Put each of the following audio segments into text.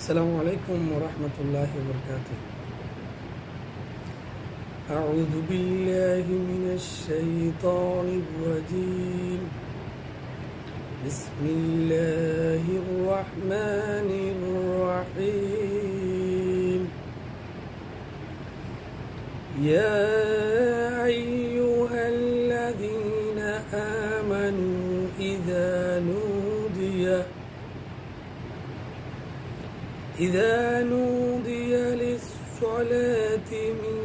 السلام عليكم ورحمة الله وبركاته. أعوذ بالله من الشيطان الرجيم. بسم الله الرحمن الرحيم. يا أيها الذين آمنوا إذا نودي للصلاة من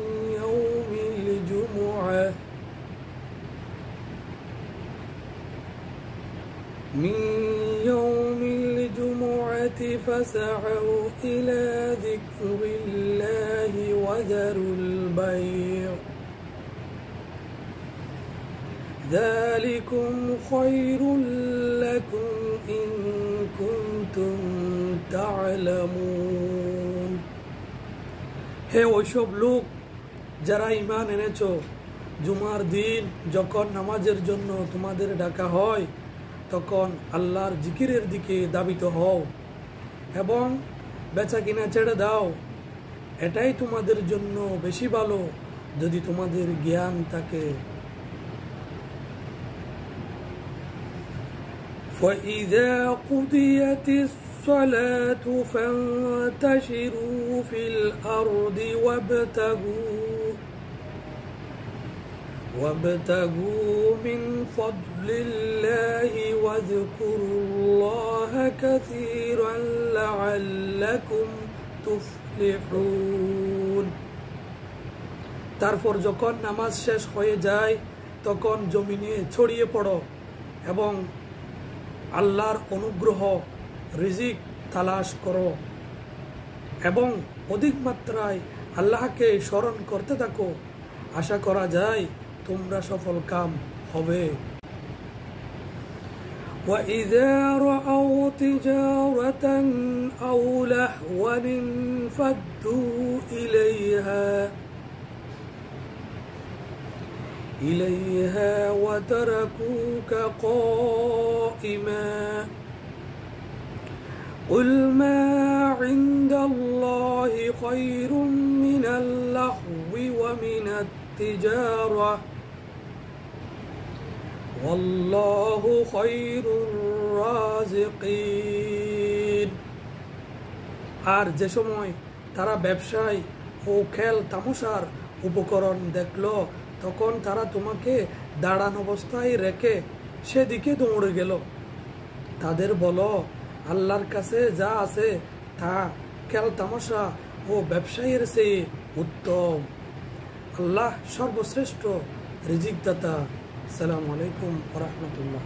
يوم الجمعة فاسعوا إلى ذكر الله وذروا البيع ذلكم خير لكم إن كنتم تعلمون. হে ওইসব লোক যারা ঈমান এনেছো, জুমার দিন যখন নামাজের জন্য তোমাদের ডাকা হয় তখন আল্লাহর জিকিরের দিকে ধাবিত হও এবং বেচা কিনা ছেড়ে দাও। এটাই তোমাদের জন্য বেশি ভালো যদি তোমাদের জ্ঞান থাকে। فَإِذَا قُضِيَتِ الصَّلَاةُ فَانتَشِرُوا فِي الْأَرْضِ وابتغوا من فضل الله واذكروا الله كثيرا لعلكم تفلحون. তারপর যখন নামাজ শেষ হয়ে যায় তখন জমিনে ছড়িয়ে পড়ো এবং আল্লাহর অনুগ্রহ রিজিক তালাশ করো এবং অধিক মাত্রায় আল্লাহকে স্মরণ করতে থাকো। আশা করা যায় তোমরা সফল কাম হবে। وَإِذَا رَأَوْا تِجَارَةً أَوْ لَهْوًا انفَضُّوا إِلَيْهَا وَتَرَكُوكَ قَائِمًا قُلْ مَا عِندَ اللَّهِ خَيْرٌ مِنَ اللَّهْوِ وَمِنَ التِّجَارَةِ والله خير الرازقين. আর যে সময় তারা ব্যবসায় ও খেল তামাশার উপকরণ দেখলো তখন তারা তোমাকে দাঁড়ানো অবস্থায় রেখে সেদিকে দৌড়ে গেল। তাদের বলো, আল্লাহর কাছে যা আছে তা খেল তামাশা ও ব্যবসায়ের চেয়ে উত্তম। আল্লাহ সর্বশ্রেষ্ঠ রিজিক দাতা। আসসালামু আলাইকুম ওয়া রাহমাতুল্লাহ।